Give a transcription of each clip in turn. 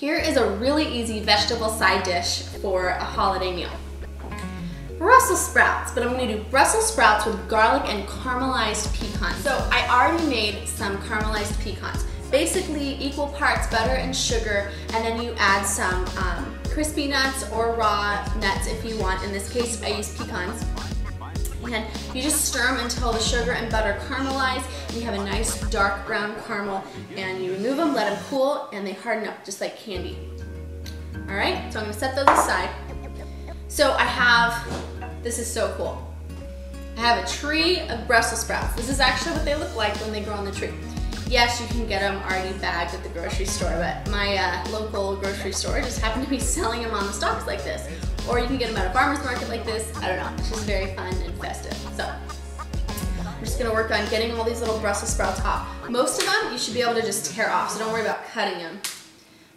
Here is a really easy vegetable side dish for a holiday meal. Brussels sprouts, but I'm gonna do Brussels sprouts with garlic and caramelized pecans. So I already made some caramelized pecans. Basically equal parts butter and sugar, and then you add some crispy nuts or raw nuts if you want. In this case, I use pecans. And you just stir them until the sugar and butter caramelize, and you have a nice dark brown caramel, and you remove them, let them cool, and they harden up just like candy. All right, so I'm gonna set those aside. So I have, this is so cool. I have a tree of Brussels sprouts. This is actually what they look like when they grow on the tree. Yes, you can get them already bagged at the grocery store, but my local grocery store just happened to be selling them on the stalks like this. Or you can get them at a farmer's market like this. I don't know, it's just very fun and festive. So, I'm just gonna work on getting all these little Brussels sprouts off. Most of them you should be able to just tear off, so don't worry about cutting them.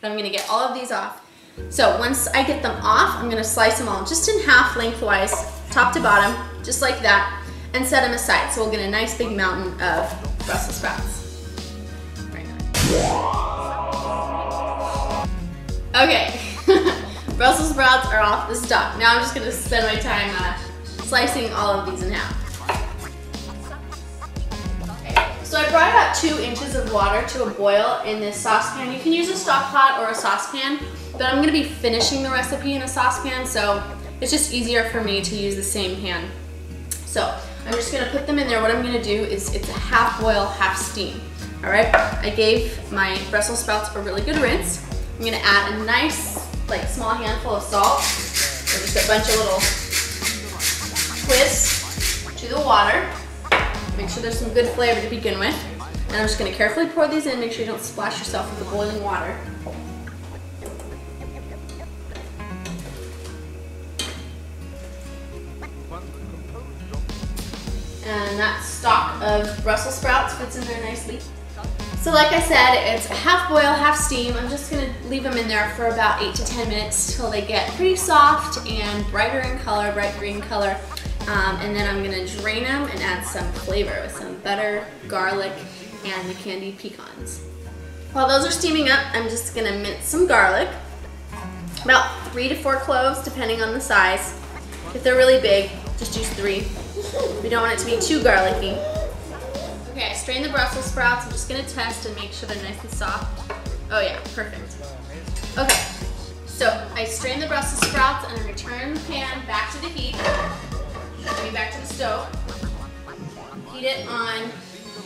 But I'm gonna get all of these off. So once I get them off, I'm gonna slice them all just in half lengthwise, top to bottom, just like that, and set them aside. So we'll get a nice big mountain of Brussels sprouts. Okay. Brussels sprouts are off the stalk. Now I'm just gonna spend my time slicing all of these in half. Okay. So I brought about 2 inches of water to a boil in this saucepan. You can use a stock pot or a saucepan, but I'm gonna be finishing the recipe in a saucepan, so it's just easier for me to use the same pan. So I'm just gonna put them in there. What I'm gonna do is it's a half boil, half steam. All right, I gave my Brussels sprouts a really good rinse. I'm gonna add a nice, like small handful of salt, or just a bunch of little twists to the water. Make sure there's some good flavor to begin with. And I'm just gonna carefully pour these in, make sure you don't splash yourself with the boiling water. And that stock of Brussels sprouts fits in there nicely. So like I said, it's half boil, half steam. I'm just gonna leave them in there for about 8 to 10 minutes till they get pretty soft and brighter in color, bright green color. And then I'm gonna drain them and add some flavor with some butter, garlic, and the candied pecans. While those are steaming up, I'm just gonna mince some garlic. About 3 to 4 cloves, depending on the size. If they're really big, just use 3. We don't want it to be too garlicky. Okay, I strained the Brussels sprouts. I'm just gonna test and make sure they're nice and soft. Oh yeah, perfect. Okay, so I strained the Brussels sprouts and I return the pan back to the heat. Bring it back to the stove. Heat it on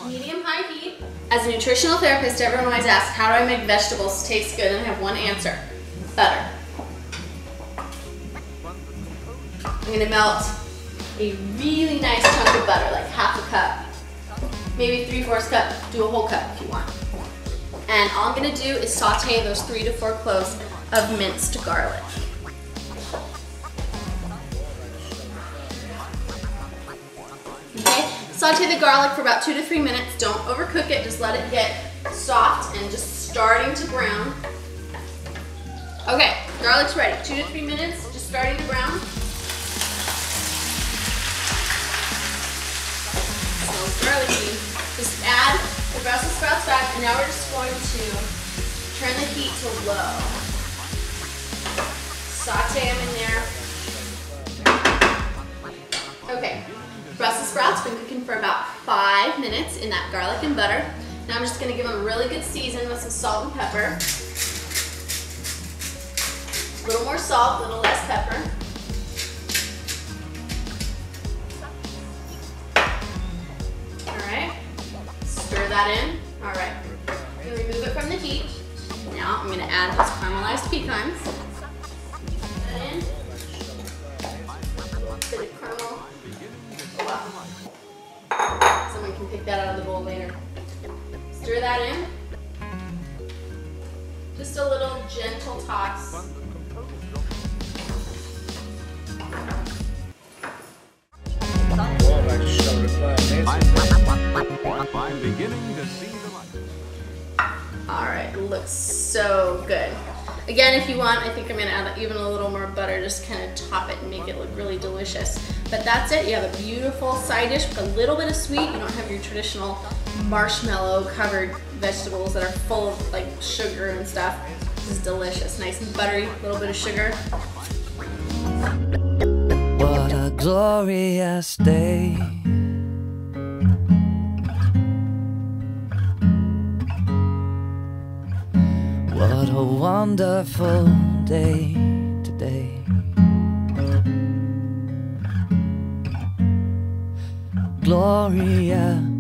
medium-high heat. As a nutritional therapist, everyone always asks, how do I make vegetables taste good? And I have one answer, butter. I'm gonna melt a really nice chunk of butter, like half a cup. Maybe 3/4 cup, do a whole cup if you want. And all I'm gonna do is saute those 3 to 4 cloves of minced garlic. Okay, saute the garlic for about 2 to 3 minutes. Don't overcook it, just let it get soft and just starting to brown. Okay, garlic's ready. 2 to 3 minutes, just starting to brown. Smells garlicky. Just add the Brussels sprouts back, and now we're just going to turn the heat to low. Saute them in there. Okay, Brussels sprouts been cooking for about 5 minutes in that garlic and butter. Now I'm just gonna give them a really good season with some salt and pepper. A little more salt, a little less pepper. Stir that in. All right. I'm gonna remove it from the heat. Now I'm gonna add those caramelized pecans. Put that in. Bit of caramel. Oh wow. Someone can pick that out of the bowl later. Stir that in. Just a little gentle toss. I'm beginning to see the light. All right, looks so good. Again, if you want, I think I'm gonna add even a little more butter, just kind of top it and make it look really delicious. But that's it, you have a beautiful side dish with a little bit of sweet. You don't have your traditional marshmallow covered vegetables that are full of like sugar and stuff. This is delicious, nice and buttery, a little bit of sugar. What a glorious day. What a wonderful day today. Gloria.